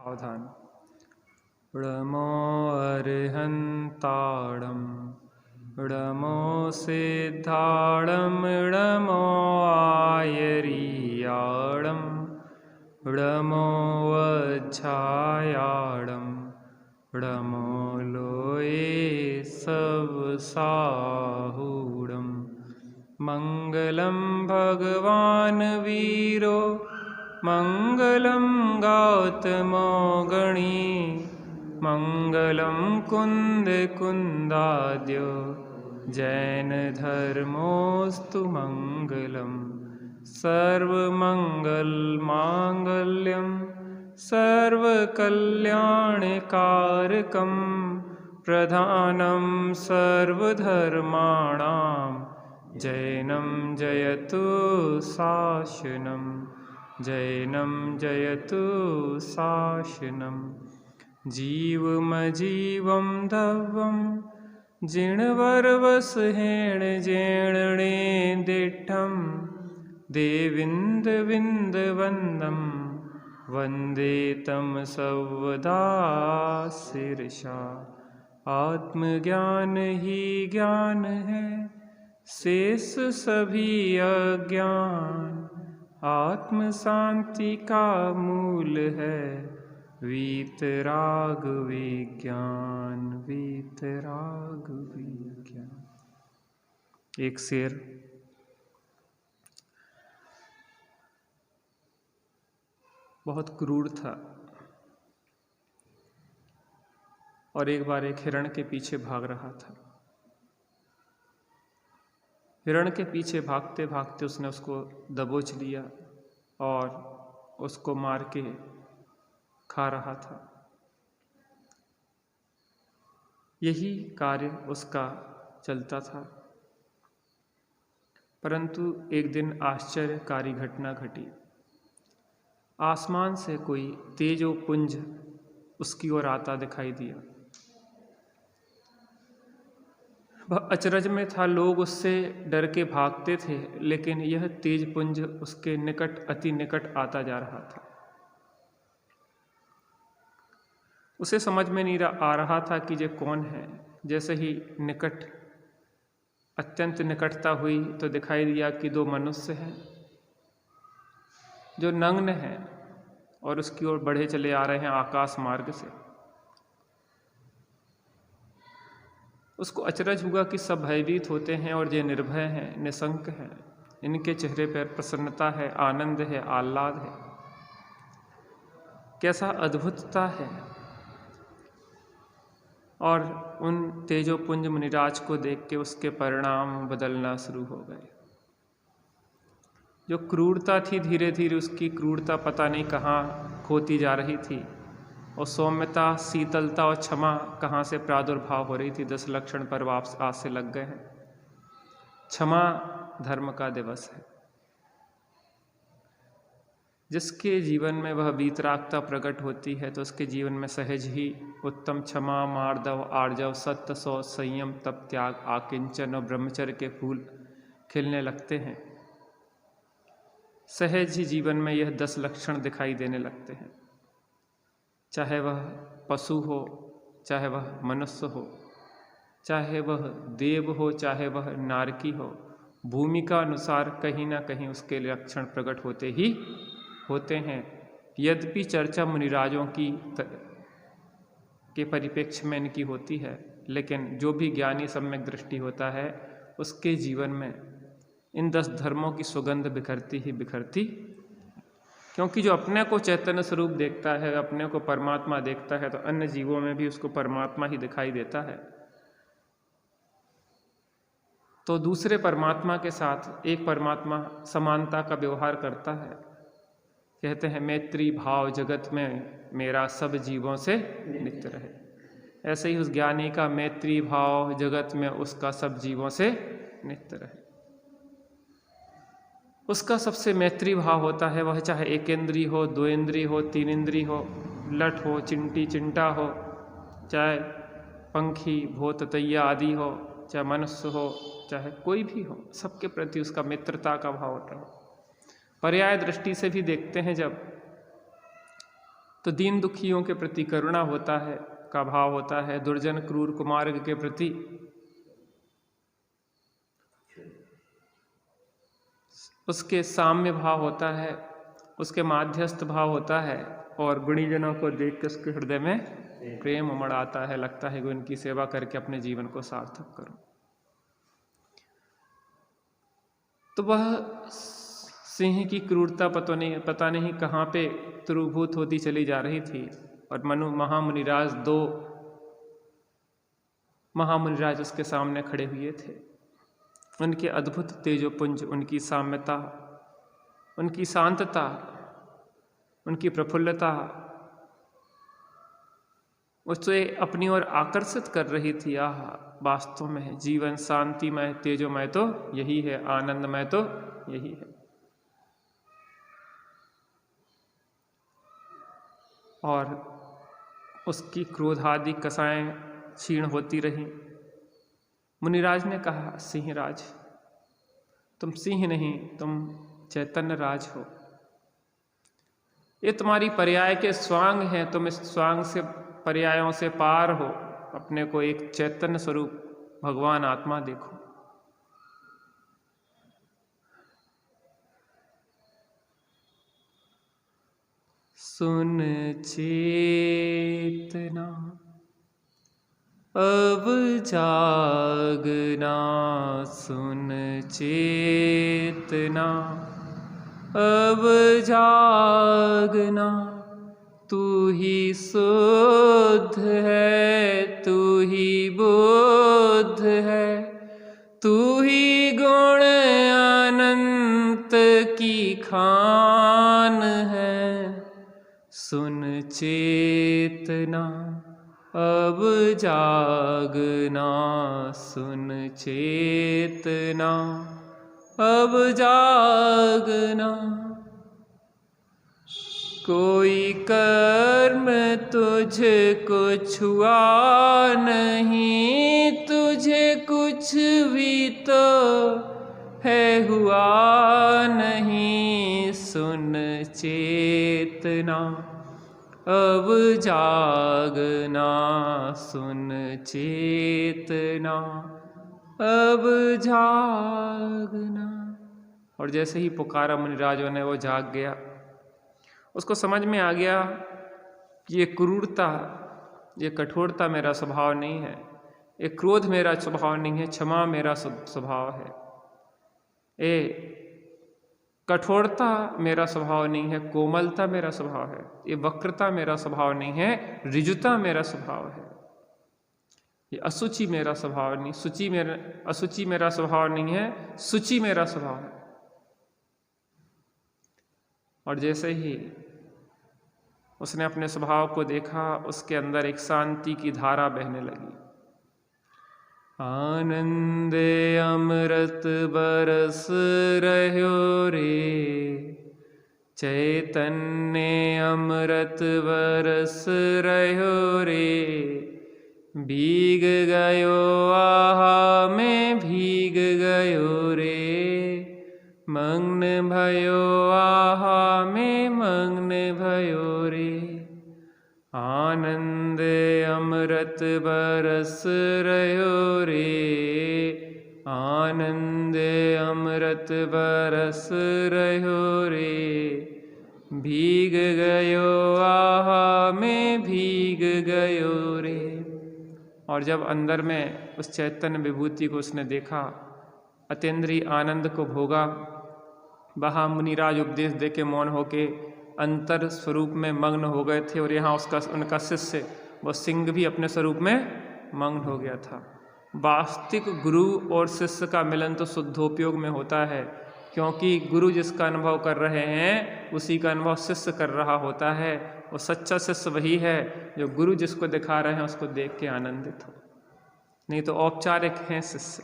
सावधान। णमो अर्हन्ताणं णमो सिद्धाणं णमो आयर्याणं णमो वज्झायाणं णमो लोये सबसाहूणं। मङ्गलं भगवान् वीरो मङ्गलं गौतमो गणी मङ्गलं कुन्दकुन्दाद्यो जैनधर्मोऽस्तु मङ्गलं। सर्वमङ्गलमाङ्गल्यं सर्वकल्याणकारकं प्रधानं सर्वधर्माणां जैनं जयतु शासनं जैनं जयतु शासनं। जीवमजीवं धवं जिणवरवसहेण जेणणे दिट्ठं देविन्दविन्दवन्दं वन्दे तं सर्वदा शिरसा। आत्मज्ञान ही ज्ञान है शेष सभी अज्ञान आत्म शांति का मूल है वीतराग विज्ञान वीतराग विज्ञान। एक शेर बहुत क्रूर था और एक बार एक हिरण के पीछे भाग रहा था। हिरण के पीछे भागते भागते उसने उसको दबोच लिया और उसको मार के खा रहा था। यही कार्य उसका चलता था, परंतु एक दिन आश्चर्यकारी घटना घटी। आसमान से कोई तेजोपुंज उसकी ओर आता दिखाई दिया। वह अचरज में था, लोग उससे डर के भागते थे, लेकिन यह तेजपुंज उसके निकट अति निकट आता जा रहा था। उसे समझ में नहीं आ रहा था कि ये कौन है। जैसे ही अत्यंत निकटता हुई तो दिखाई दिया कि दो मनुष्य हैं जो नग्न हैं और उसकी ओर बढ़े चले आ रहे हैं आकाश मार्ग से। उसको अचरज हुआ कि सब भयभीत होते हैं और ये निर्भय हैं, निशंक हैं। इनके चेहरे पर प्रसन्नता है, आनंद है, आह्लाद है। कैसा अद्भुतता है। और उन तेजोपुंज मुनिराज को देख के उसके परिणाम बदलना शुरू हो गए। जो क्रूरता थी, धीरे धीरे उसकी क्रूरता पता नहीं कहाँ खोती जा रही थी, और सौम्यता, शीतलता और क्षमा कहाँ से प्रादुर्भाव हो रही थी। 10 लक्षण पर्व आज से लग गए हैं। क्षमा धर्म का दिवस है। जिसके जीवन में वह वीतरागता प्रकट होती है तो उसके जीवन में सहज ही उत्तम क्षमा, मार्दव, आर्जव, सत्य, शौच, संयम, तप, त्याग, आकिंचन और ब्रह्मचर्य के फूल खिलने लगते हैं। सहज ही जीवन में यह 10 लक्षण दिखाई देने लगते हैं। चाहे वह पशु हो, चाहे वह मनुष्य हो, चाहे वह देव हो, चाहे वह नारकी हो, भूमिका अनुसार कहीं ना कहीं उसके लक्षण प्रकट होते ही होते हैं। यद्यपि चर्चा मुनिराजों के परिप्रेक्ष्य में इनकी होती है, लेकिन जो भी ज्ञानी सम्यक दृष्टि होता है उसके जीवन में इन 10 धर्मों की सुगंध बिखरती ही बिखरती। क्योंकि जो अपने को चैतन्य स्वरूप देखता है, अपने को परमात्मा देखता है, तो अन्य जीवों में भी उसको परमात्मा ही दिखाई देता है। तो दूसरे परमात्मा के साथ एक परमात्मा समानता का व्यवहार करता है। कहते हैं मैत्री भाव जगत में मेरा सब जीवों से नित्य रहे। ऐसे ही उस ज्ञानी का मैत्री भाव जगत में उसका सब जीवों से नित्य रहे। उसका सबसे मैत्री भाव होता है, वह चाहे एक इंद्री हो, 2 इंद्री हो, 3 इंद्री हो, लठ हो, चिंटी चिंटा हो, चाहे पंखी भूत तैया आदि हो, चाहे मनुष्य हो, चाहे कोई भी हो, सबके प्रति उसका मित्रता का भाव होता है। पर्याय दृष्टि से भी देखते हैं जब, तो दीन दुखियों के प्रति करुणा होता है का भाव होता है, दुर्जन क्रूर कुमार्ग के प्रति उसके साम्य भाव होता है, उसके माध्यस्थ भाव होता है, और गुणीजनों को देख के उसके हृदय में प्रेम उमड़ आता है, लगता है कि उनकी सेवा करके अपने जीवन को सार्थक करूं। तो वह सिंह की क्रूरता पता नहीं कहाँ पे तुरूभूत होती चली जा रही थी, और महामुनिराज 2 महामुनिराज उसके सामने खड़े हुए थे। उनके अद्भुत तेजोपुंज, उनकी साम्यता, उनकी शांतता, उनकी प्रफुल्लता उसे अपनी ओर आकर्षित कर रही थी। वास्तव में जीवन शांतिमय तेजोमय तो यही है, आनंदमय तो यही है। और उसकी क्रोधादि कसाएं क्षीण होती रहीं। मुनिराज ने कहा, सिंहराज, तुम सिंह नहीं, तुम चैतन्य राज हो। ये तुम्हारी पर्याय के स्वांग हैं, तुम इस स्वांग से पर्यायों से पार हो, अपने को एक चैतन्य स्वरूप भगवान आत्मा देखो। सुन चेतना अब जागना, सुन चेतना अब जागना, तू ही शुद्ध है, तू ही बुद्ध है, तू ही गुण अनंत की खान है। सुन चेतना अब जागना, सुन चेतना अब जागना, कोई कर्म तुझको छुआ नहीं, तुझे कुछ भी तो है हुआ नहीं। सुन चेतना अब जागना, सुन चेतना अब जागना। और जैसे ही पुकारा मुनिराजों ने, वो जाग गया। उसको समझ में आ गया कि ये क्रूरता, ये कठोरता मेरा स्वभाव नहीं है, ये क्रोध मेरा स्वभाव नहीं है, क्षमा मेरा स्वभाव है। ये कठोरता मेरा स्वभाव नहीं है, कोमलता मेरा स्वभाव है। ये वक्रता मेरा स्वभाव नहीं है, ऋजुता मेरा स्वभाव है। ये असुचि मेरा स्वभाव नहीं, असुचि मेरा स्वभाव नहीं है, सुचि मेरा स्वभाव है। और जैसे ही उसने अपने स्वभाव को देखा, उसके अंदर एक शांति की धारा बहने लगी। आनंदे अमृत बरस रह्यो रे, चैतन्य अमृत बरस रह्यो रे, भीग गयो आहा में भीग गयो रे, मग्न भयो आहा में मग्न भयो रे। आनंद अमृत बरस रह्यो रे, आनंद अमृत बरस रह्यो रे, भीग गयो आहा में भीग गयो रे। और जब अंदर में उस चैतन्य विभूति को उसने देखा, अतीन्द्रिय आनंद को भोगा, वहाँ मुनिराज उपदेश दे के मौन होके अंतर स्वरूप में मग्न हो गए थे। और यहाँ उनका शिष्य वो सिंह भी अपने स्वरूप में मग्न हो गया था। वास्तविक गुरु और शिष्य का मिलन तो शुद्धोपयोग में होता है, क्योंकि गुरु जिसका अनुभव कर रहे हैं उसी का अनुभव शिष्य कर रहा होता है। वो सच्चा शिष्य वही है जो गुरु जिसको दिखा रहे हैं उसको देख के आनंदित हो। नहीं तो औपचारिक हैं शिष्य,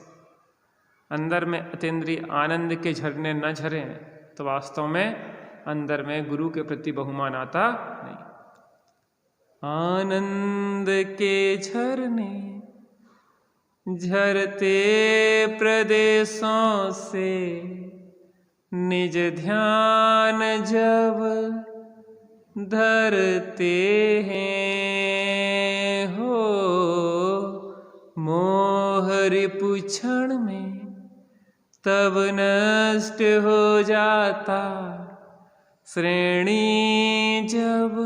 अंदर में अतीन्द्रिय आनंद के झरने न झरें तो वास्तव में अंदर में गुरु के प्रति बहुमान आता नहीं। आनंद के झरने झरते प्रदेशों से, निज ध्यान जब धरते हैं हो मोह रिपु क्षण में, तब नष्ट हो जाता श्रेणी जब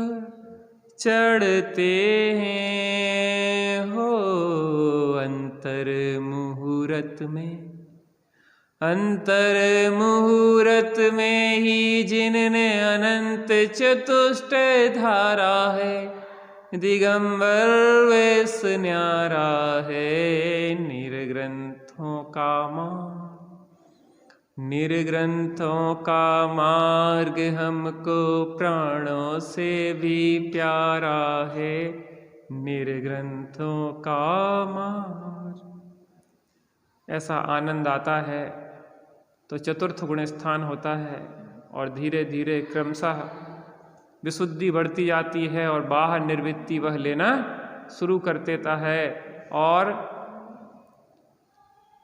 चढ़ते हैं हो अंतर मुहूर्त में। अंतर मुहूर्त में ही जिनने अनंत चतुष्ट धारा है, दिगंबर वेश न्यारा है निर्ग्रंथों का मार्ग। निर्ग्रंथों का मार्ग हमको प्राणों से भी प्यारा है, निर्ग्रंथों का मार्ग। ऐसा आनंद आता है तो चतुर्थ गुण स्थान होता है और धीरे धीरे क्रमशः विशुद्धि बढ़ती जाती है और बाहर निर्वृत्ति वह लेना शुरू कर देता है और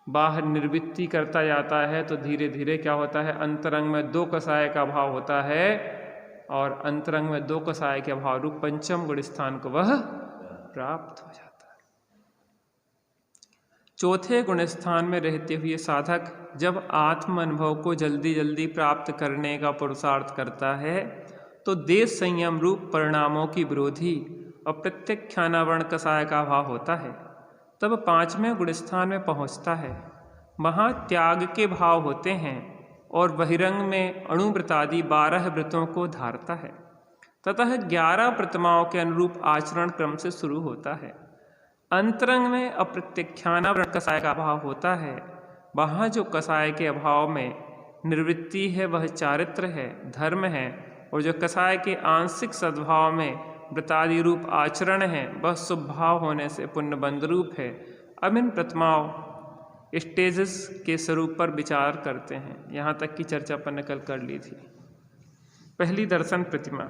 बाहर निर्वृत्ति करता जाता है। तो धीरे धीरे क्या होता है, अंतरंग में दो कसाय का भाव होता है और अंतरंग में दो कसाय के भाव रूप पंचम गुण स्थान को वह प्राप्त हो जाता है। चौथे गुण स्थान में रहते हुए साधक जब आत्म अनुभव को जल्दी जल्दी प्राप्त करने का पुरुषार्थ करता है तो देश संयम रूप परिणामों की विरोधी और प्रत्यक्षानावरण कसाय का भाव होता है। तब पांचवें गुण स्थान में पहुंचता है, वहाँ त्याग के भाव होते हैं और बहिरंग में अणुव्रतादि 12 व्रतों को धारता है। ततः 11 प्रतिमाओं के अनुरूप आचरण क्रम से शुरू होता है। अंतरंग में अप्रत्यक्षानावरण कसाय का अभाव होता है, वहाँ जो कसाय के अभाव में निवृत्ति है वह चारित्र है, धर्म है, और जो कसाय के आंशिक सद्भाव में व्रतादि रूप आचरण है वह शुभ भाव होने से पुण्यबंध रूप है। अब इन प्रतिमाओं स्टेजेस के स्वरूप पर विचार करते हैं। यहाँ तक की चर्चा अपन ने कल कर ली थी। पहली दर्शन प्रतिमा,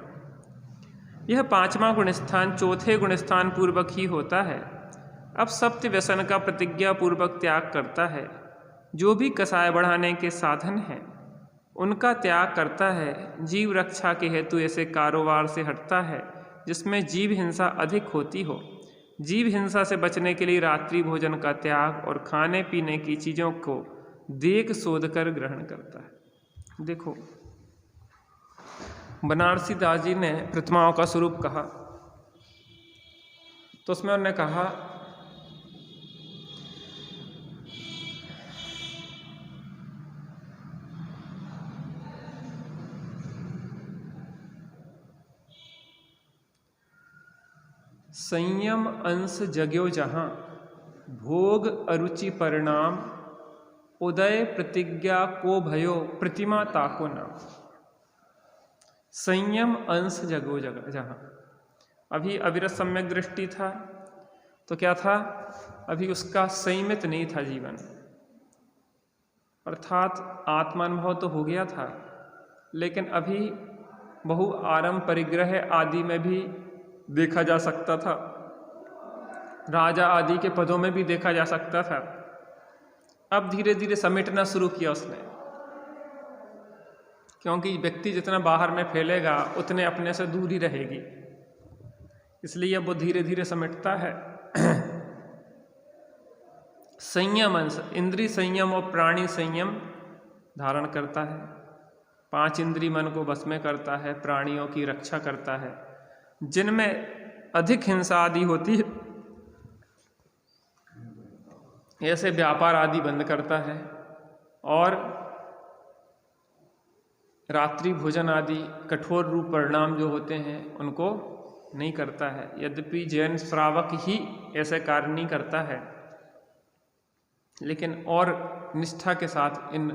यह पांचवा गुण स्थान चौथे गुण स्थान पूर्वक ही होता है। अब सप्त व्यसन का प्रतिज्ञा पूर्वक त्याग करता है। जो भी कसाय बढ़ाने के साधन हैं उनका त्याग करता है। जीव रक्षा के हेतु ऐसे कारोबार से हटता है जिसमें जीव हिंसा अधिक होती हो। जीव हिंसा से बचने के लिए रात्रि भोजन का त्याग और खाने पीने की चीज़ों को देख शोध कर ग्रहण करता है। देखो, बनारसी दास जी ने प्रतिमाओं का स्वरूप कहा तो उसमें उन्होंने कहा संयम अंश जग्यो जहाँ, भोग अरुचि परिणाम, उदय प्रतिज्ञा को भयो, प्रतिमा ताको नाम। संयम अंश जगो जहाँ, अभी अविरत सम्यक दृष्टि था तो क्या था, अभी उसका संयमित नहीं था जीवन, अर्थात आत्मानुभव तो हो गया था लेकिन अभी बहु आरंभ परिग्रह आदि में भी देखा जा सकता था, राजा आदि के पदों में भी देखा जा सकता था। अब धीरे धीरे समेटना शुरू किया उसने, क्योंकि व्यक्ति जितना बाहर में फैलेगा उतने अपने से दूर ही रहेगी, इसलिए वो धीरे धीरे समेटता है। संयम अंश, इंद्रिय संयम और प्राणी संयम धारण करता है। 5 इंद्रिय मन को बस में करता है, प्राणियों की रक्षा करता है। जिनमें अधिक हिंसा आदि होती है ऐसे व्यापार आदि बंद करता है और रात्रि भोजन आदि कठोर रूप परिणाम जो होते हैं उनको नहीं करता है। यद्यपि जैन श्रावक ही ऐसे कार्य नहीं करता है, लेकिन और निष्ठा के साथ इन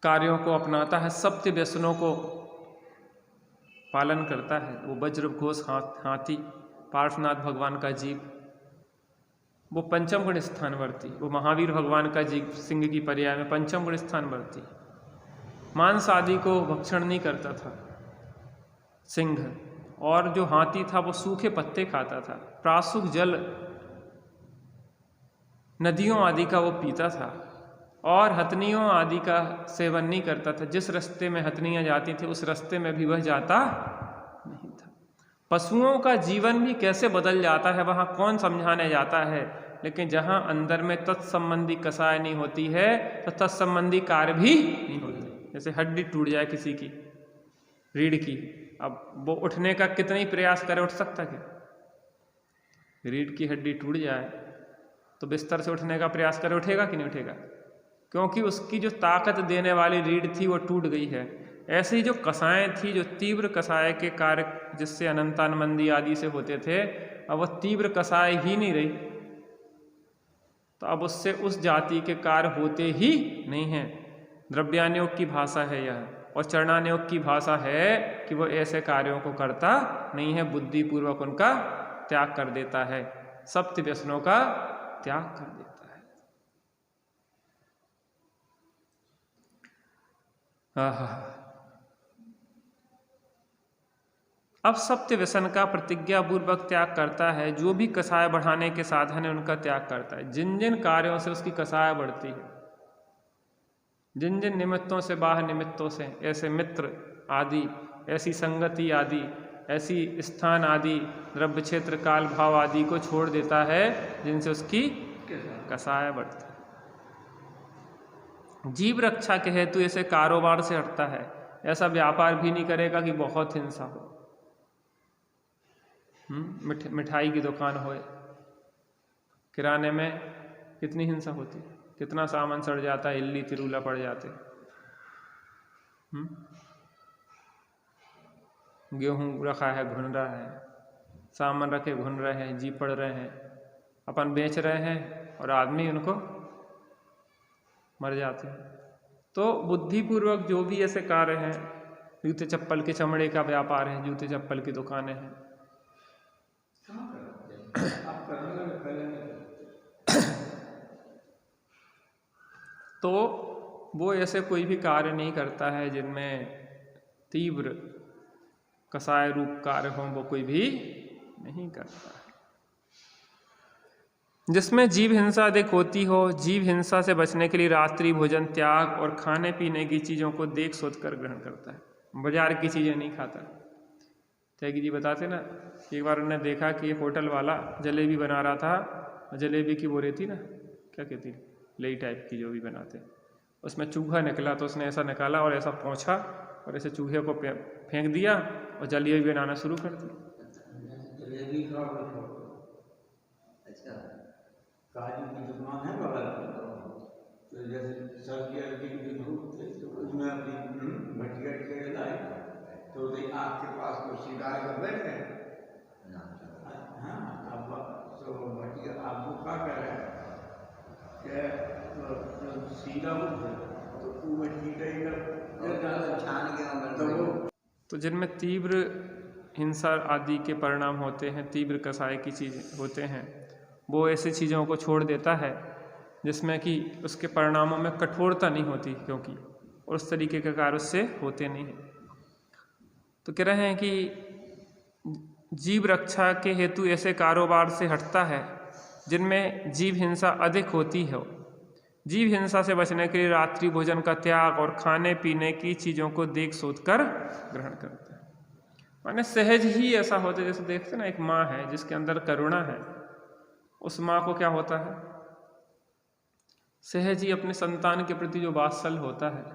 कार्यों को अपनाता है, सप्त व्यसनों को पालन करता है। वो वज्र घोष हाथी, पार्श्वनाथ भगवान का जीव, वो पंचम गुण स्थानवर्ती, वो महावीर भगवान का जीव सिंह की पर्याय में पंचम गुण स्थानवर्ती। मांस आदि को भक्षण नहीं करता था सिंह, और जो हाथी था वो सूखे पत्ते खाता था। प्रासुक जल नदियों आदि का वो पीता था और हथनियों आदि का सेवन नहीं करता था। जिस रास्ते में हथनियाँ जाती थी उस रास्ते में भी वह जाता नहीं था। पशुओं का जीवन भी कैसे बदल जाता है वहाँ कौन समझाने जाता है, लेकिन जहाँ अंदर में तत्संबंधी कसाय नहीं होती है तो तत्संबंधी कार्य भी नहीं होते। जैसे हड्डी टूट जाए किसी की, रीढ़ की, अब वो उठने का कितना ही प्रयास करे उठ सकता क्या? रीढ़ की हड्डी टूट जाए तो बिस्तर से उठने का प्रयास करे उठेगा कि नहीं उठेगा? क्योंकि उसकी जो ताकत देने वाली रीढ़ थी वो टूट गई है। ऐसे ही जो कसाएं थी, जो तीव्र कसाय के कार्य जिससे अनंतानमंदी आदि से होते थे, अब वह तीव्र कसाय ही नहीं रही, तो अब उससे उस जाति के कार्य होते ही नहीं हैं। द्रव्यानुयोग की भाषा है यह, और चरणानुयोग की भाषा है कि वो ऐसे कार्यों को करता नहीं है, बुद्धिपूर्वक उनका त्याग कर देता है, सप्त व्यसनों का त्याग कर देता है। अब सप्त व्यसन का प्रतिज्ञा पूर्वक त्याग करता है। जो भी कसाय बढ़ाने के साधन है उनका त्याग करता है। जिन जिन कार्यों से उसकी कसाय बढ़ती है, जिन जिन निमित्तों से, बाह्य निमित्तों से, ऐसे मित्र आदि, ऐसी संगति आदि, ऐसी स्थान आदि, द्रव्य क्षेत्र काल भाव आदि को छोड़ देता है जिनसे उसकी कसाय बढ़ती है। जीव रक्षा के हेतु ऐसे कारोबार से हटता है। ऐसा व्यापार भी नहीं करेगा कि बहुत हिंसा हो। मिठाई की दुकान हो, किराने में कितनी हिंसा होती है, कितना सामान सड़ जाता है, इल्ली तिरूला पड़ जाते। गेहूं रखा है घुन रहा है, सामान रखे घुन रहे हैं, जी पड़ रहे हैं, अपन बेच रहे हैं और आदमी उनको मर जाते हैं। तो बुद्धिपूर्वक जो भी ऐसे कार्य हैं, जूते चप्पल के चमड़े का व्यापार है, जूते चप्पल की दुकानें हैं, तो वो ऐसे कोई भी कार्य नहीं करता है जिनमें तीव्र कसाय रूप कार्य हो, वो कोई भी नहीं करता है। जिसमें जीव हिंसा अधिक होती हो, जीव हिंसा से बचने के लिए रात्रि भोजन त्याग और खाने पीने की चीज़ों को देख सोच कर ग्रहण करता है। बाजार की चीज़ें नहीं खाता। त्यागी जी बताते ना, एक बार उन्होंने देखा कि एक होटल वाला जलेबी बना रहा था, जलेबी की वो रहती ना, क्या कहती, लेई टाइप की जो भी बनाते, उसमें चूहा निकला, तो उसने ऐसा निकाला और ऐसा पहुँचा और ऐसे चूहे को फेंक दिया और जलेबी बनाना शुरू कर दी। काजू की दुकान है बगल में, तो जैसे सर्दी की धूप थी तो उसमें अपनी भटिया टेढ़ लाई, तो आग के पास कुर्सी डाल कर बैठ गए। हाँ, अब तो भटिया आपको क्या कर रहे हैं कि सीधा उठ तो वो तो जिनमें तीव्र हिंसा आदि के परिणाम होते हैं, तीव्र कसाय की चीज़ होते हैं, वो ऐसी चीज़ों को छोड़ देता है जिसमें कि उसके परिणामों में कठोरता नहीं होती, क्योंकि और उस तरीके के कार्य उससे होते नहीं हैं। तो कह रहे हैं कि जीव रक्षा के हेतु ऐसे कारोबार से हटता है जिनमें जीव हिंसा अधिक होती हो। जीव हिंसा से बचने के लिए रात्रि भोजन का त्याग और खाने पीने की चीज़ों को देख सोच कर ग्रहण करता है। माने सहज ही ऐसा होता है, जैसे देखते ना, एक माँ है जिसके अंदर करुणा है, उस माँ को क्या होता है, सहज ही अपने संतान के प्रति जो वात्सल्य होता है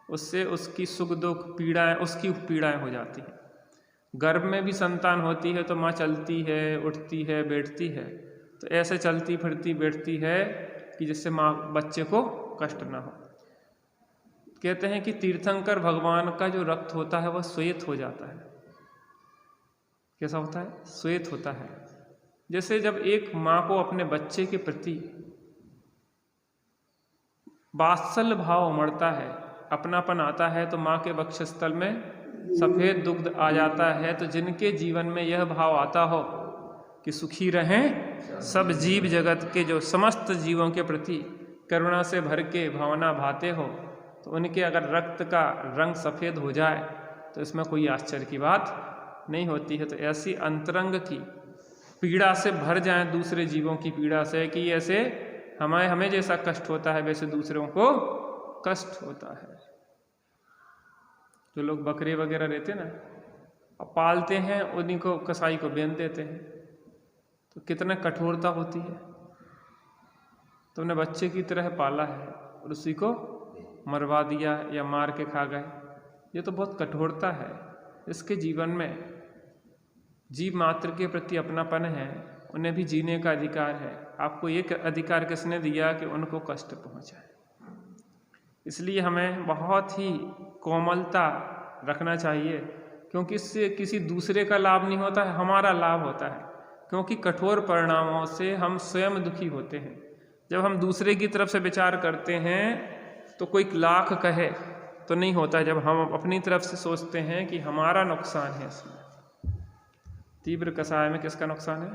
उससे उसकी सुख दुख पीड़ाएं, उसकी पीड़ाएं हो जाती हैं। गर्भ में भी संतान होती है तो माँ चलती है, उठती है, बैठती है, तो ऐसे चलती फिरती बैठती है कि जिससे माँ बच्चे को कष्ट ना हो। कहते हैं कि तीर्थंकर भगवान का जो रक्त होता है वह श्वेत हो जाता है। कैसा होता है? श्वेत होता है। जैसे जब एक माँ को अपने बच्चे के प्रति वात्सल्य भाव उमड़ता है, अपनापन आता है, तो माँ के वक्षस्थल में सफ़ेद दुग्ध आ जाता है। तो जिनके जीवन में यह भाव आता हो कि सुखी रहें सब जीव जगत के, जो समस्त जीवों के प्रति करुणा से भर के भावना भाते हो, तो उनके अगर रक्त का रंग सफ़ेद हो जाए तो इसमें कोई आश्चर्य की बात नहीं होती है। तो ऐसी अंतरंग की पीड़ा से भर जाएं, दूसरे जीवों की पीड़ा से, कि ऐसे हमें जैसा कष्ट होता है वैसे दूसरों को कष्ट होता है। जो लोग बकरे वगैरह रहते हैं ना, अब पालते हैं, उन्हीं को कसाई को बेच देते हैं, तो कितना कठोरता होती है। तुमने बच्चे की तरह पाला है और उसी को मरवा दिया या मार के खा गए, ये तो बहुत कठोरता है। इसके जीवन में जीव मात्र के प्रति अपनापन है, उन्हें भी जीने का अधिकार है। आपको ये अधिकार किसने दिया कि उनको कष्ट पहुंचाए? इसलिए हमें बहुत ही कोमलता रखना चाहिए, क्योंकि इससे किसी दूसरे का लाभ नहीं होता है, हमारा लाभ होता है। क्योंकि कठोर परिणामों से हम स्वयं दुखी होते हैं। जब हम दूसरे की तरफ से विचार करते हैं तो कोई लाख कहे तो नहीं होता है। जब हम अपनी तरफ से सोचते हैं कि हमारा नुकसान है, इसमें तीव्र कसाय में किसका नुकसान है?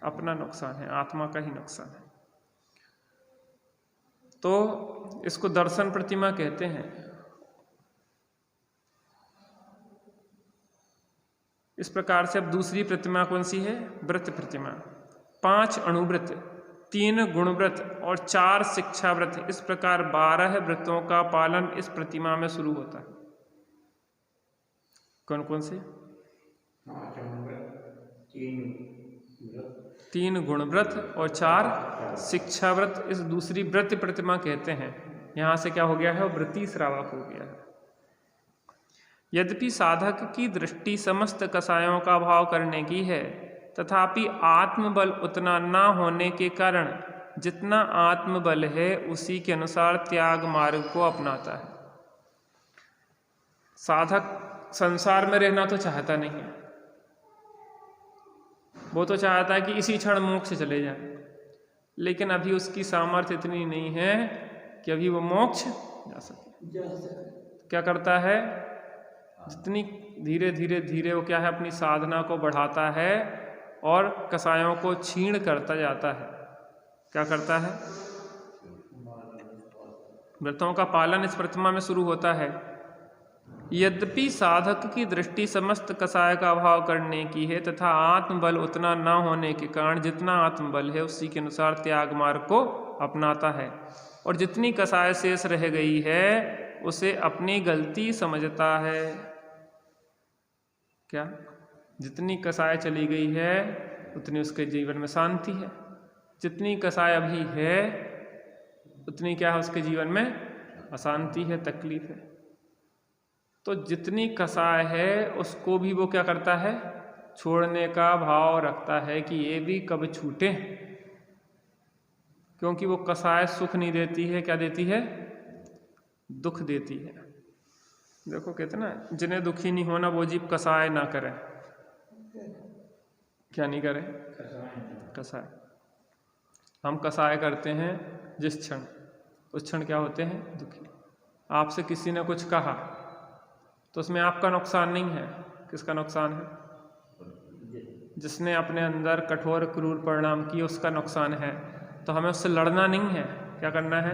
अपना नुकसान है, आत्मा का ही नुकसान है। तो इसको दर्शन प्रतिमा कहते हैं। इस प्रकार से अब दूसरी प्रतिमा कौन सी है? व्रत प्रतिमा। 5 अणुव्रत, 3 गुणव्रत और 4 शिक्षा व्रत, इस प्रकार 12 व्रतों का पालन इस प्रतिमा में शुरू होता है। कौन कौन से? 3 गुणव्रत और 4 शिक्षा व्रत, इस दूसरी व्रत प्रतिमा कहते हैं। यहाँ से क्या हो गया है? वो व्रती श्रावक हो गया है। यद्यपि साधक की दृष्टि समस्त कसायों का भाव करने की है, तथापि आत्मबल उतना न होने के कारण जितना आत्मबल है उसी के अनुसार त्याग मार्ग को अपनाता है। साधक संसार में रहना तो चाहता नहीं है, वो तो चाहता है कि इसी क्षण मोक्ष चले जाए, लेकिन अभी उसकी सामर्थ्य इतनी नहीं है कि अभी वो मोक्ष जा सके। क्या करता है? जितनी धीरे धीरे धीरे वो क्या है, अपनी साधना को बढ़ाता है और कसायों को क्षीण करता जाता है। क्या करता है? व्रतों का पालन इस प्रतिमा में शुरू होता है। यद्यपि साधक की दृष्टि समस्त कसाय का अभाव करने की है, तथा आत्मबल उतना न होने के कारण जितना आत्मबल है उसी के अनुसार त्याग मार्ग को अपनाता है, और जितनी कसाय शेष रह गई है उसे अपनी गलती समझता है। क्या? जितनी कसाय चली गई है उतनी उसके जीवन में शांति है, जितनी कसाय अभी है उतनी क्या है, उसके जीवन में अशांति है, तकलीफ है। तो जितनी कसाय है उसको भी वो क्या करता है? छोड़ने का भाव रखता है कि ये भी कब छूटे, क्योंकि वो कसाय सुख नहीं देती है, क्या देती है? दुख देती है। देखो कहते ना, जिन्हें दुखी नहीं होना वो जीव कसाय ना करे। क्या नहीं करे? कसाय। हम कसाय करते हैं जिस क्षण, उस क्षण क्या होते हैं? दुखी। आपसे किसी ने कुछ कहा तो उसमें आपका नुकसान नहीं है, किसका नुकसान है? जिसने अपने अंदर कठोर क्रूर परिणाम किए उसका नुकसान है। तो हमें उससे लड़ना नहीं है, क्या करना है?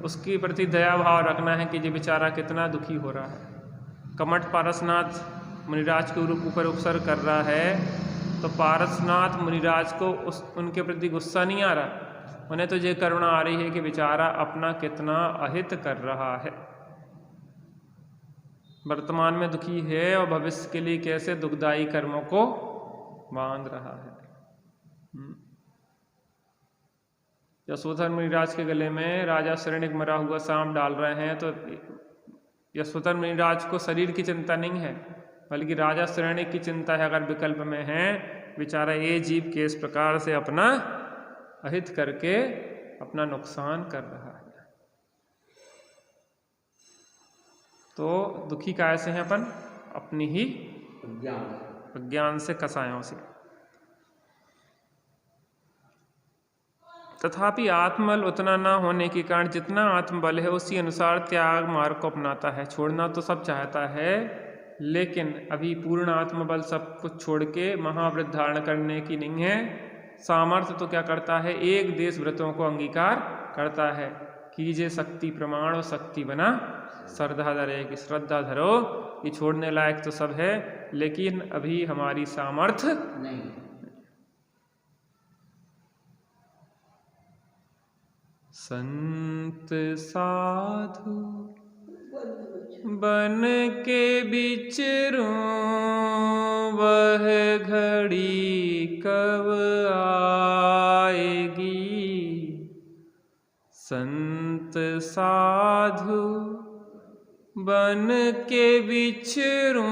उसके प्रति दया भाव रखना है कि ये बेचारा कितना दुखी हो रहा है। कमठ पारसनाथ मुनिराज के ऊपर उपसर्ग कर रहा है, तो पारसनाथ मुनिराज को उनके प्रति गुस्सा नहीं आ रहा, उन्हें तो ये करुणा आ रही है कि बेचारा अपना कितना अहित कर रहा है, वर्तमान में दुखी है और भविष्य के लिए कैसे दुखदायी कर्मों को बांध रहा है। यशोधर मुनिराज के गले में राजा शरणिक मरा हुआ सांप डाल रहे हैं, तो यशोधर मुनिराज को शरीर की चिंता नहीं है, बल्कि राजा शरणिक की चिंता है। अगर विकल्प में है, बेचारा ये जीव किस प्रकार से अपना अहित करके अपना नुकसान कर रहा है। तो दुखी काय से हैं अपन? अपनी ही अज्ञान से, कसायों से। तथापि आत्मबल उतना न होने के कारण जितना आत्मबल है उसी अनुसार त्याग मार्ग को अपनाता है। छोड़ना तो सब चाहता है, लेकिन अभी पूर्ण आत्मबल सब कुछ छोड़ के महाव्रत धारण करने की नहीं है। सामर्थ्य तो क्या करता है? एक देश व्रतों को अंगीकार करता है। कीजिए शक्ति प्रमाण और शक्ति बना श्रद्धा धरे, की श्रद्धा धरो, ये छोड़ने लायक तो सब है, लेकिन अभी हमारी सामर्थ्य नहीं। संत साधु बन के विचरूं, वह घड़ी कब आएगी। संत साधु बन के विचरूं,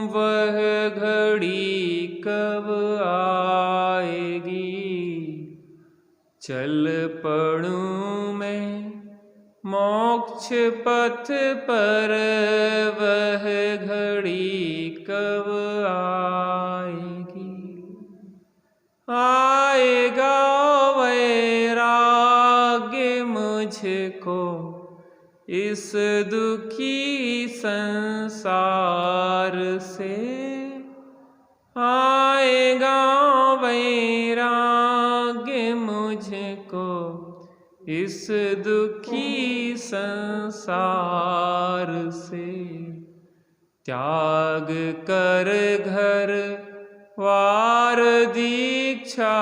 वह घड़ी कब आएगी। चल पड़ूं मैं मोक्ष पथ पर, वह घड़ी कब आएगी। आएगा वैराग्य मुझको इस दुखी संसार से। आएगा वैराग्य मुझको इस दुखी संसार से। त्याग कर घर वार दीक्षा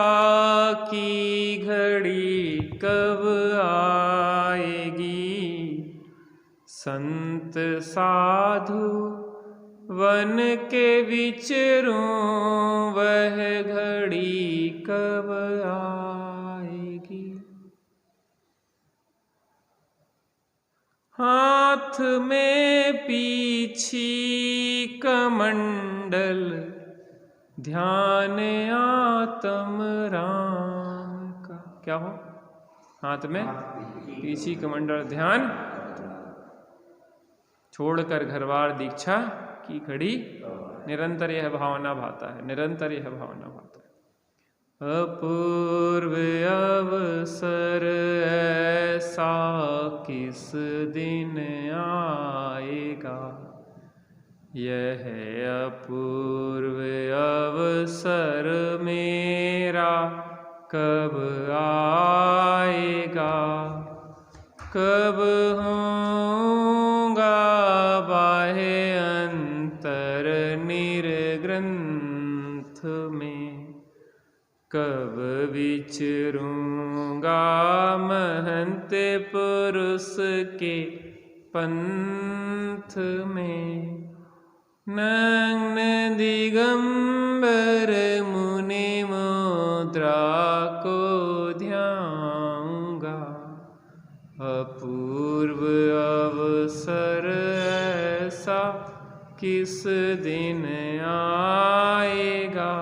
की घड़ी कब आएगी। संत साधु वन के विचरूं, वह घड़ी कब आएगी। हाथ में पीछी कमंडल, ध्यान आत्म राम का। क्या हो? हाथ में पीछी कमंडल, ध्यान छोड़कर घरवार दीक्षा की घड़ी। निरंतर यह भावना भाता है, निरंतर यह भावना भाता है। अपूर्व अवसर ऐसा किस दिन आएगा। यह अपूर्व अवसर मेरा कब आएगा। कब होगा बाह्य अंतर निर्ग्रंथ में। कब विचरूंगा महंत पुरुष के पंथ में। नग्न दिगंबर मुनि मुद्रा को ध्याऊंगा। अपूर्व अवसर ऐसा किस दिन आएगा।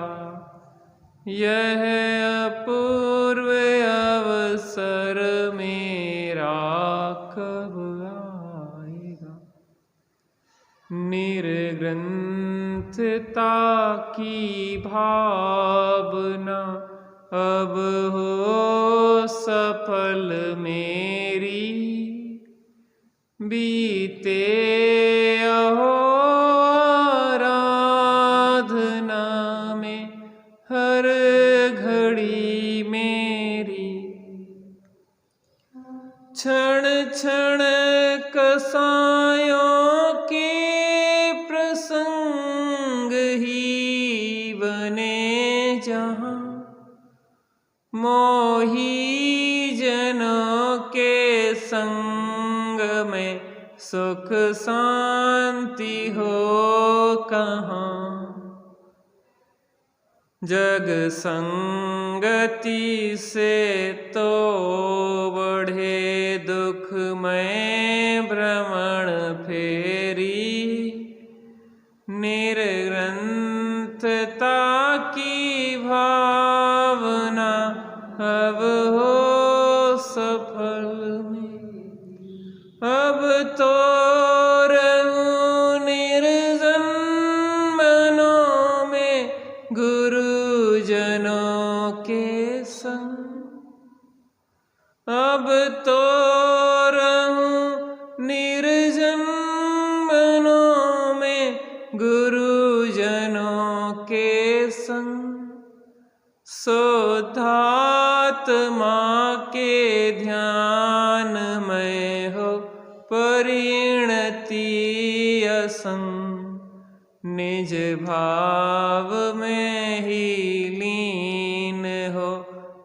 यह अपूर्व अवसर मेरा कब आएगा। निर्ग्रंथता की भावना अब हो सफल मेरी। बीते आराधना में हर घड़ी मेरी। क्षण क्षण कसायों के प्रसंग ही बने जहाँ। मोही जनों के संग में सुख शांति हो कहाँ। जग संगति से तो बढ़े दुख में भ्रमण फेरी। निर्ग्रंथता की भावना अब हो सफल में। अब तो रहूं निर्जन मनों में गुरुजनों के संग। अब तो रहूं निर्जन मनों में गुरुजनों के संग। शुद्धात्मा के ध्यान में हो परिणति असंग। निज भाव में ही लीन हो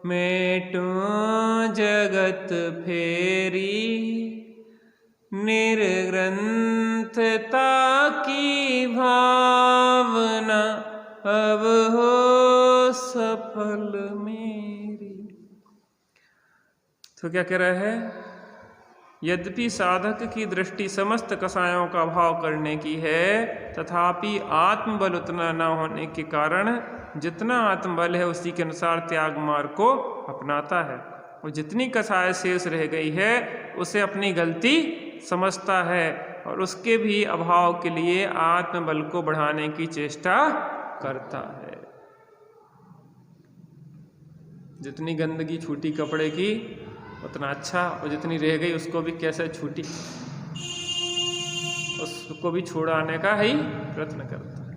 मेटूं जगत जगत फेरी, निर्ग्रंथता की भावना अब हो सफल मेरी। तो क्या कह रहा है? यद्यपि साधक की दृष्टि समस्त कसायों का भाव करने की है, तथापि आत्मबल उतना न होने के कारण जितना आत्मबल है उसी के अनुसार त्याग मार्ग को अपनाता है, और जितनी कसाय शेष रह गई है उसे अपनी गलती समझता है और उसके भी अभाव के लिए आत्मबल को बढ़ाने की चेष्टा करता है। जितनी गंदगी छूटी कपड़े की उतना अच्छा, और जितनी रह गई उसको भी कैसे छूटी, उसको भी छुड़ाने का ही प्रयत्न करता है।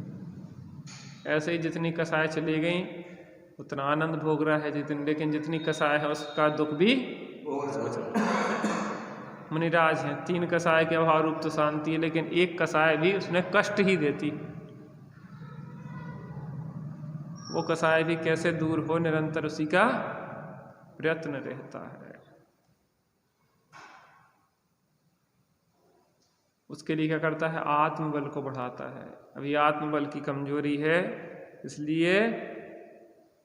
ऐसे ही जितनी कसाय चली गई उतना आनंद भोग रहा है लेकिन जितनी कसाय है उसका दुख भी मुनिराज हैं। 3 कसाय के अभाव रूप तो शांति है, लेकिन एक कसाय भी उसने कष्ट ही देती। वो कसाय भी कैसे दूर हो, निरंतर उसी का प्रयत्न रहता है। उसके लिए क्या करता है? आत्मबल को बढ़ाता है। अभी आत्मबल की कमजोरी है, इसलिए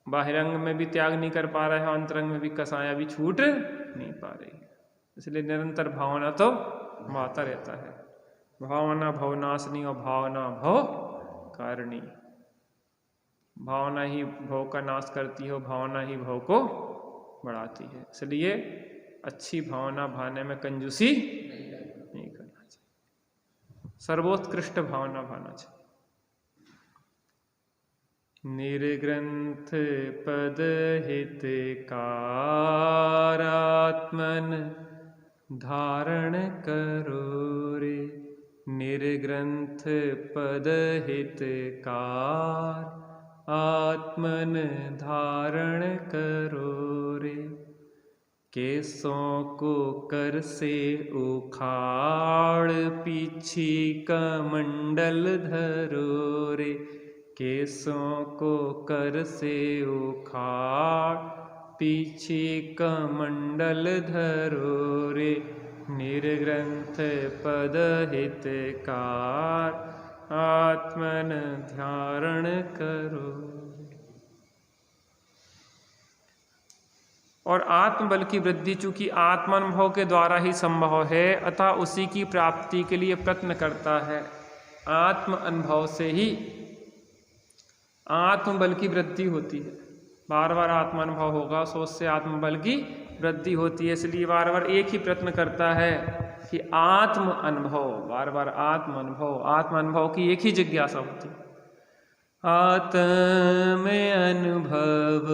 बाहिरंग में भी त्याग नहीं कर पा रहा है, अंतरंग में भी कसाया भी छूट नहीं पा रही है। इसलिए निरंतर भावना तो माता रहता है। भावना भवनाशनी और भावना भव कारिणी। भावना ही भव का नाश करती है, भावना ही भव को बढ़ाती है। इसलिए अच्छी भावना भाने में कंजूसी नहीं करना चाहिए, सर्वोत्कृष्ट भावना भाना चाहिए। निर्ग्रंथ पद हितकारात्मन धारण करो रे। निर्ग्रंथ पद हितकार आत्मन धारण करो रे। केसों को कर से उखाड़ पीछी कमंडल धरो रे। केसों को कर से उखाड़ पीछे कमंडल धरो रे। निर्ग्रंथ पद हितकार आत्मन धारण करो। और आत्मबल की वृद्धि चूंकि आत्मानुभव के द्वारा ही संभव है, अतः उसी की प्राप्ति के लिए प्रयत्न करता है। आत्म अनुभव से ही आत्मबल की वृद्धि होती है। बार बार आत्मानुभव होगा सो उससे आत्मबल की वृद्धि होती है। इसलिए बार बार एक ही प्रयत्न करता है कि आत्म अनुभव, बार बार आत्म अनुभव की एक ही जिज्ञासा होती है। आत्म अनुभव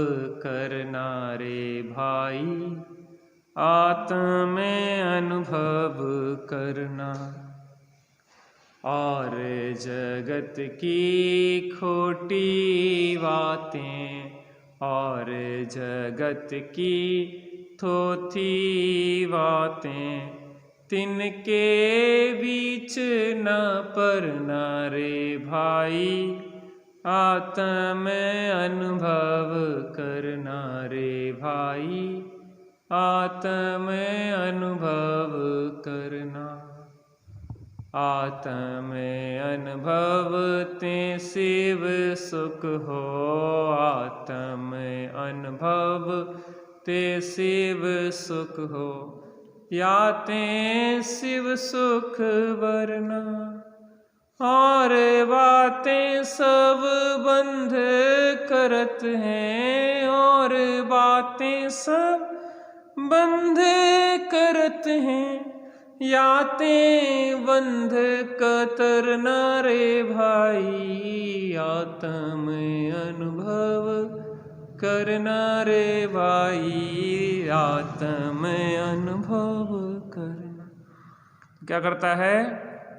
करना रे भाई, आत्म अनुभव करना। और जगत की खोटी बातें और जगत की थोथी बातें, तिनके बीच न पड़ना रे भाई। आत्म अनुभव करना रे भाई, आत्म अनुभव करना। आत्म अनुभव ते शिव सुख हो, आत्म अनुभव ते शिव सुख हो। या ते शिव सुख वरना, और बातें सब बंध करत हैं, और बातें सब बंध करत हैं। याते बंध कतरना रे भाई, आत्म अनुभव करना रे भाई, आत्म अनुभव करना। क्या करता है?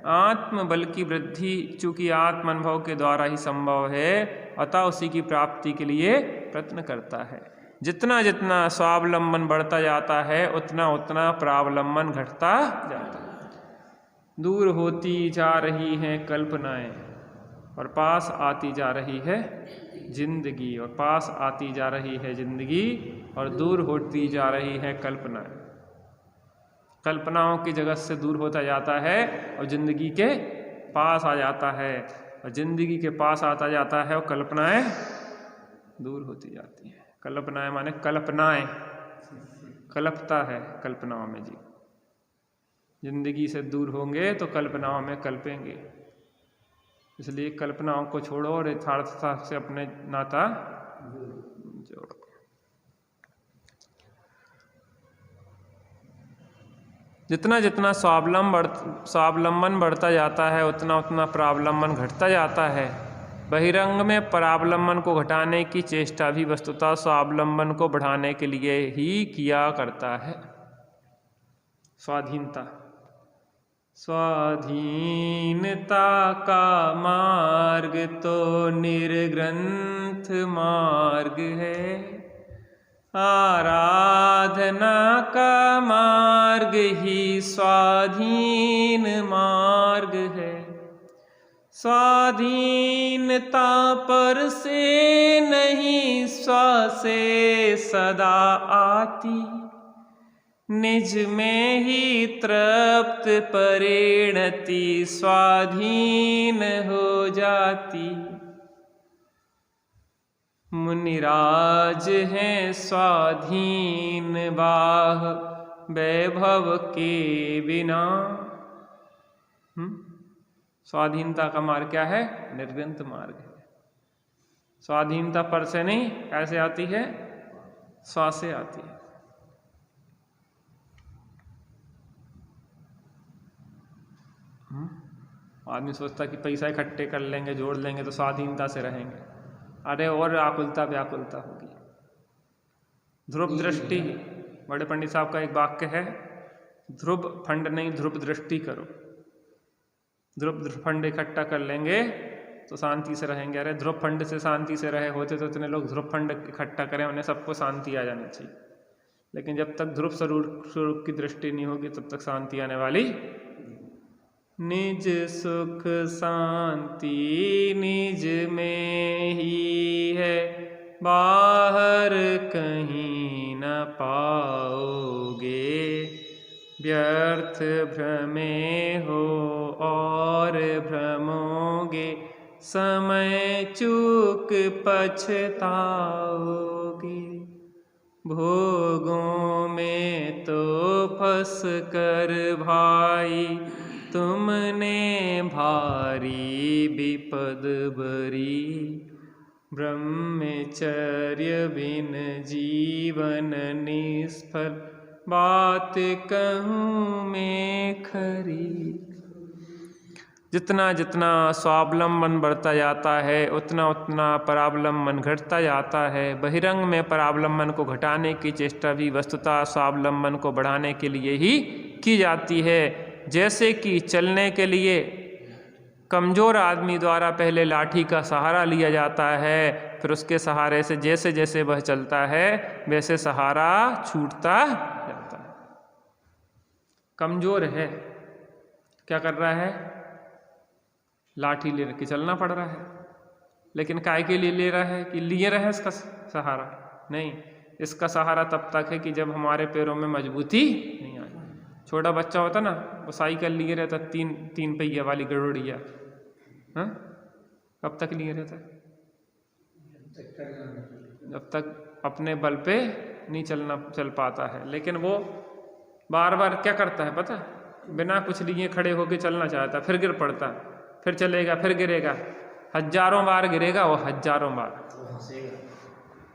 आत्मबल की वृद्धि चूंकि आत्म अनुभव के द्वारा ही संभव है, अतः उसी की प्राप्ति के लिए प्रयत्न करता है। जितना जितना स्वावलंबन बढ़ता जाता है उतना उतना प्रावलंबन घटता जाता है। दूर होती जा रही हैं कल्पनाएं और पास आती जा रही है जिंदगी, और पास आती जा रही है जिंदगी और दूर होती जा रही है कल्पनाएं। कल्पनाओं की जगत से दूर होता जाता है और जिंदगी के पास आ जाता है, और जिंदगी के पास आता जाता है और कल्पनाएं दूर होती जाती हैं। कल्पनाएं माने कल्पनाएं, कल्पता है कल्पनाओं में जी। जिंदगी से दूर होंगे तो कल्पनाओं में कल्पेंगे, इसलिए कल्पनाओं को छोड़ो और यथार्थता से अपने नाता जोड़ो। जितना जितना स्वावलंबन बढ़ता जाता है उतना उतना परावलंबन घटता जाता है। बहिरंग में परावलंबन को घटाने की चेष्टा भी वस्तुतः स्वावलंबन को बढ़ाने के लिए ही किया करता है। स्वाधीनता, स्वाधीनता का मार्ग तो निर्ग्रंथ मार्ग है, आराधना का मार्ग ही स्वाधीन मार्ग है। स्वाधीनता पर से नहीं स्व से सदा आती, निज में ही तृप्त परिणति स्वाधीन हो जाती। मुनिराज हैं स्वाधीन बाह वैभव के बिना। स्वाधीनता का मार्ग क्या है? निर्ग्रंथ मार्ग है। स्वाधीनता पर से नहीं, कैसे आती है? स्व से आती है। आदमी सोचता कि पैसा इकट्ठे कर लेंगे, जोड़ लेंगे तो स्वाधीनता से रहेंगे। अरे और आकुलता व्याकुलता होगी। ध्रुव दृष्टि, बड़े पंडित साहब का एक वाक्य है, ध्रुव फंड नहीं ध्रुव दृष्टि करो। ध्रुव फंड इकट्ठा कर लेंगे तो शांति से रहेंगे। अरे ध्रुव फंड से शांति से रहे होते तो इतने लोग ध्रुव फंड इकट्ठा करें, उन्हें सबको शांति आ जानी चाहिए। लेकिन जब तक ध्रुव स्वरूप की दृष्टि नहीं होगी तब तक शांति आने वाली। निज सुख शांति निज में ही है, बाहर कहीं न पाओगे। व्यर्थ भ्रमे हो और भ्रमोगे, समय चूक पछताओगे। भोगों में तो फंस कर भाई तुमने भारी विपद भरी। ब्रह्मचर्य बिन जीवन निष्फल, बात कहूँ मैं खरी। जितना जितना स्वावलंबन बढ़ता जाता है उतना उतना परावलंबन घटता जाता है। बहिरंग में परावलंबन को घटाने की चेष्टा भी वस्तुतः स्वावलंबन को बढ़ाने के लिए ही की जाती है। जैसे कि चलने के लिए कमज़ोर आदमी द्वारा पहले लाठी का सहारा लिया जाता है, फिर उसके सहारे से जैसे जैसे वह चलता है वैसे सहारा छूटता जाता है। कमज़ोर है, क्या कर रहा है? लाठी ले के चलना पड़ रहा है। लेकिन काय के लिए ले रहा है? कि लिए रहे इसका सहारा? नहीं, इसका सहारा तब तक है कि जब हमारे पैरों में मजबूती नहीं आए। छोटा बच्चा होता ना, वो साइकिल लिए रहता, तीन पहिया वाली गड़ोड़िया, हाँ, कब तक लिए रहता? जब तक अपने बल पे नहीं चल पाता है। लेकिन वो बार बार क्या करता है पता? बिना कुछ लिए खड़े होके चलना चाहता, फिर गिर पड़ता, फिर चलेगा, फिर गिरेगा, हजारों बार गिरेगा, वो हजारों बार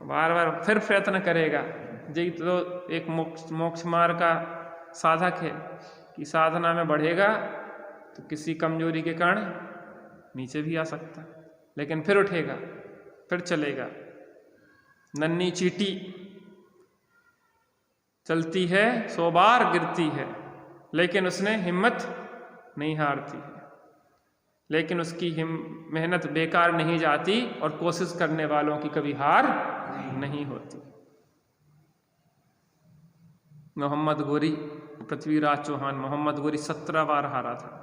बार बार फिर प्रयत्न करेगा। यही तो एक मोक्ष मार्ग का साधक है कि साधना में बढ़ेगा तो किसी कमजोरी के कारण नीचे भी आ सकता, लेकिन फिर उठेगा, फिर चलेगा। नन्ही चींटी चलती है, 100 बार गिरती है, लेकिन उसने हिम्मत नहीं हारती है। लेकिन उसकी मेहनत बेकार नहीं जाती और कोशिश करने वालों की कभी हार नहीं होती। मोहम्मद गोरी, पृथ्वीराज चौहान, मोहम्मद गोरी 17 बार हारा था।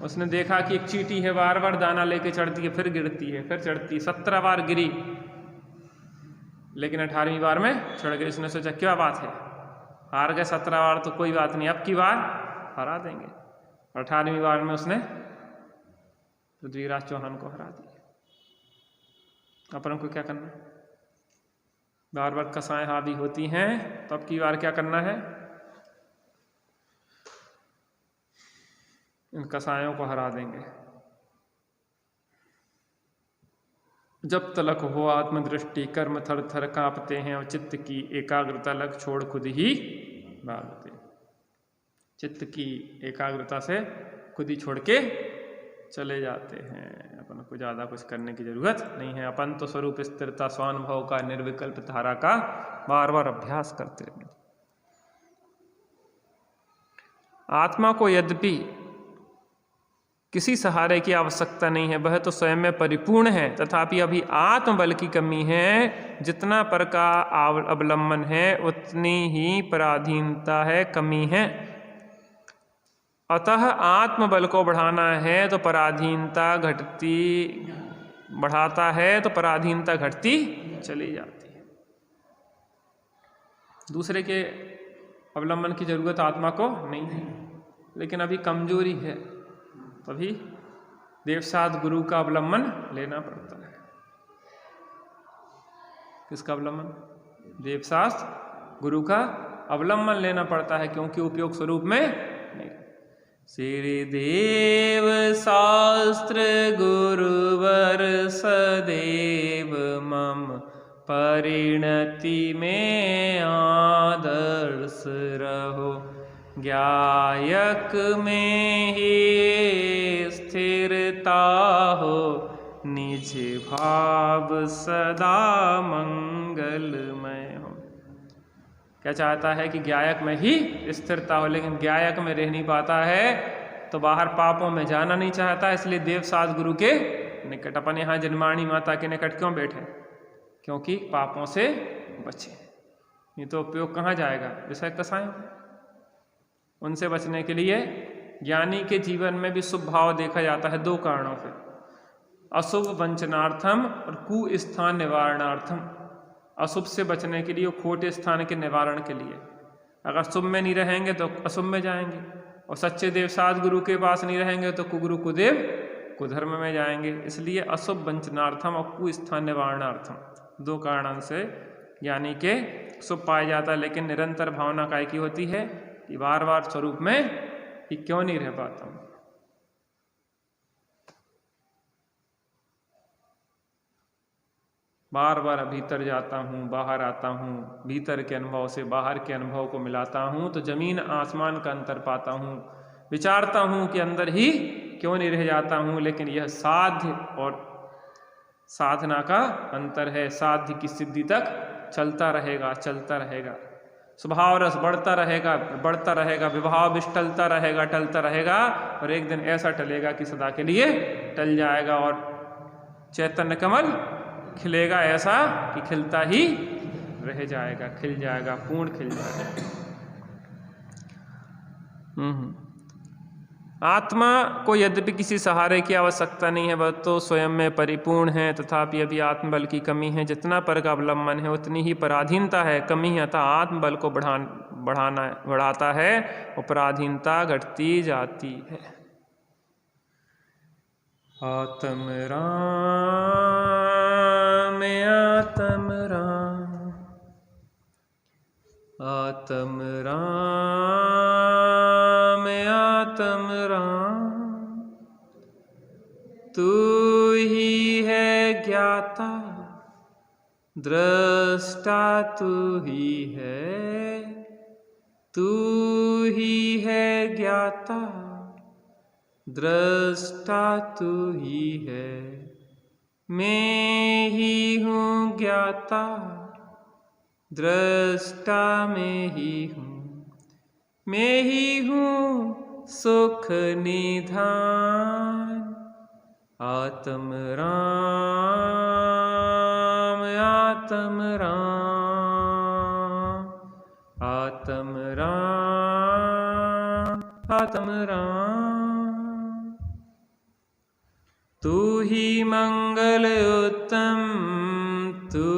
उसने देखा कि एक चींटी है, बार बार दाना लेके चढ़ती है, फिर गिरती है, फिर चढ़ती है, 17 बार गिरी। लेकिन 18वीं बार में छोड़ गए। उसने सोचा क्या बात है, हार गए 17 बार तो कोई बात नहीं, अब की बार हरा देंगे। 18वीं बार में उसने पृथ्वीराज चौहान को हरा दिया। अपन को क्या करना है, बार बार कसाएं हावी होती हैं, तो अब की बार क्या करना है, इन कसायों को हरा देंगे। जब तलक हो आत्मदृष्टि कर्म थर थर कांपते हैं, और चित्त की एकाग्रता लग छोड़ खुद ही भागते। चित्त की एकाग्रता से खुद ही छोड़ के चले जाते हैं। अपन को ज़्यादा कुछ करने की जरूरत नहीं है। अपन तो स्वरूप स्थिरता स्वानुभव का निर्विकल्प धारा का बार बार अभ्यास करते रहेंगे। आत्मा को यद्यपि किसी सहारे की आवश्यकता नहीं है, वह तो स्वयं में परिपूर्ण है, तथापि अभी आत्मबल की कमी है। जितना पर का अवलंबन है उतनी ही पराधीनता है, कमी है। अतः आत्मबल को बढ़ाना है तो पराधीनता घटती, बढ़ाता है तो पराधीनता घटती चली जाती है। दूसरे के अवलंबन की जरूरत आत्मा को नहीं है, लेकिन अभी कमजोरी है, तभी देवसाद गुरु का अवलंबन लेना पड़ता है। किसका अवलंबन? देवशास्त्र गुरु का अवलंबन लेना पड़ता है, क्योंकि उपयोग स्वरूप में नहीं। श्री देव शास्त्र गुरुवर सदैव मम परिणति में आदर्श रहो। ज्ञायक में ही स्थिरता हो, निज भाव सदा मंगलमय हो। क्या चाहता है कि ज्ञायक में ही स्थिरता हो, लेकिन ज्ञायक में रह नहीं पाता है तो बाहर पापों में जाना नहीं चाहता। इसलिए देवसाद गुरु के निकट, अपन यहाँ जन्माणी माता के निकट क्यों बैठे? क्योंकि पापों से बचे। नहीं तो उपयोग कहाँ जाएगा? विषय कसायों, उनसे बचने के लिए ज्ञानी के जीवन में भी शुभ भाव देखा जाता है दो कारणों से, अशुभ वंचनार्थम और कुस्थान निवारणार्थम। अशुभ से बचने के लिए, खोटे स्थान के निवारण के लिए। अगर शुभ में नहीं रहेंगे तो अशुभ में जाएंगे, और सच्चे देवसाद गुरु के पास नहीं रहेंगे तो कुगुरु कुदेव कुधर्म में जाएंगे। इसलिए अशुभ वंचनार्थम और कुस्थान निवारणार्थम दो कारण से यानी के शुभ पाया जाता है। लेकिन निरंतर भावना काय की होती है कि बार बार स्वरूप में कि क्यों नहीं रह पाता हूं। बार बार भीतर जाता हूँ, बाहर आता हूँ, भीतर के अनुभव से बाहर के अनुभव को मिलाता हूँ तो जमीन आसमान का अंतर पाता हूँ। विचारता हूँ कि अंदर ही क्यों नहीं रह जाता हूँ, लेकिन यह साध्य और साधना का अंतर है। साध्य की सिद्धि तक चलता रहेगा, चलता रहेगा। स्वभाव रस बढ़ता रहेगा, बढ़ता रहेगा। विभाव विष टलता रहेगा, टलता रहेगा, और एक दिन ऐसा टलेगा कि सदा के लिए टल जाएगा। और चैतन्य कमल खिलेगा ऐसा कि खिलता ही रह जाएगा, खिल जाएगा, पूर्ण खिल जाएगा। आत्मा को यद्यपि किसी सहारे की आवश्यकता नहीं है, वह तो स्वयं में परिपूर्ण है, तथापि अभी आत्मबल की कमी है। जितना पर का अवलंबन है उतनी ही पराधीनता है, कमी है। अतः आत्मबल को बढ़ाता है और पराधीनता घटती जाती है। आत्म राम आत्म राम आत्म राम आत्म राम, तू ही है ज्ञाता दृष्टा, तू ही है, तू ही है ज्ञाता दृष्टा, तू ही है। मैं ही हूँ ज्ञाता दृष्टा, मैं ही हूँ, मैं ही हूँ सुख निधान। आत्म राम आत्म राम आत्म राम आत्म राम, तू ही मंगल उत्तम, तू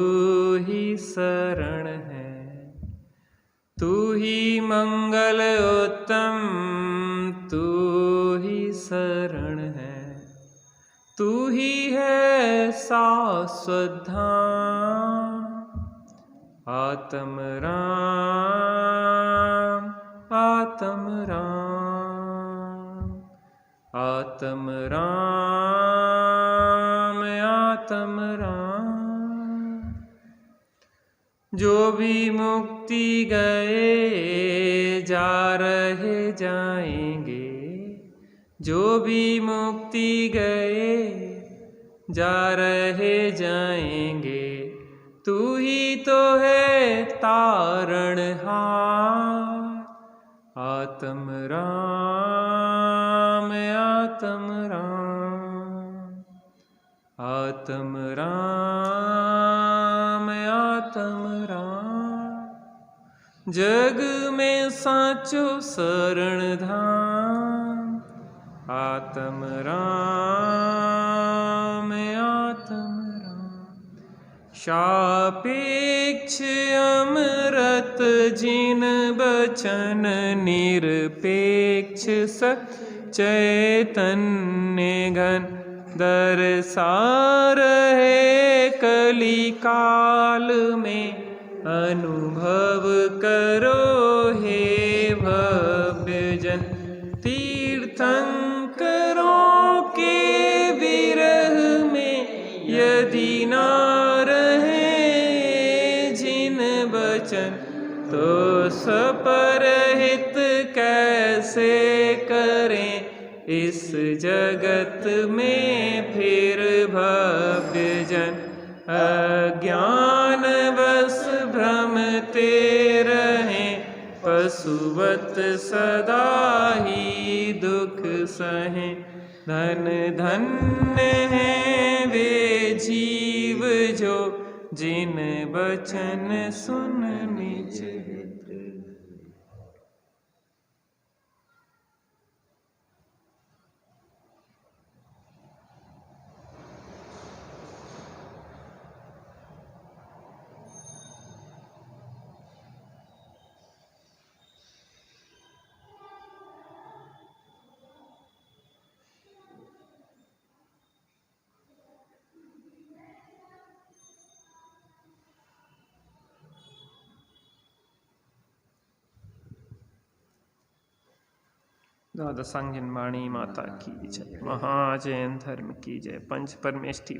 ही शरण है। तू ही मंगल उत्तम, तू ही शरण है। तू ही है शाश्वत धाम। आत्म राम, आत्म राम, आत्म राम, आत्म राम। जो भी मुक्ति गए जा रहे जाएंगे, जो भी मुक्ति गए जा रहे जाएंगे। तू ही तो है तारणहार। आत्म राम, आत्म राम, आत्म राम, आत्म राम। जग में साचो शरण धाम। आत्म राम, आत्म राम। सापेक्ष अमृत जिन बचन निरपेक्ष चैतन्य घन दरसा रहे कली काल में। अनुभव करो हे भव्य जन तीर्थंकरों के विरह में। यदि ना रहे जिन बचन तो सपरहित कैसे करें इस जगत में फिर भव्य जन। अज्ञान बस भ्रमते रहें पशुवत सदा ही दुख सहें। धन धन्य हैं वे जीव जो जिन बचन सुन निज हित। द्वादशांगिन वाणी माता की जय। महाजैन धर्म की जय। पंच परमेष्टि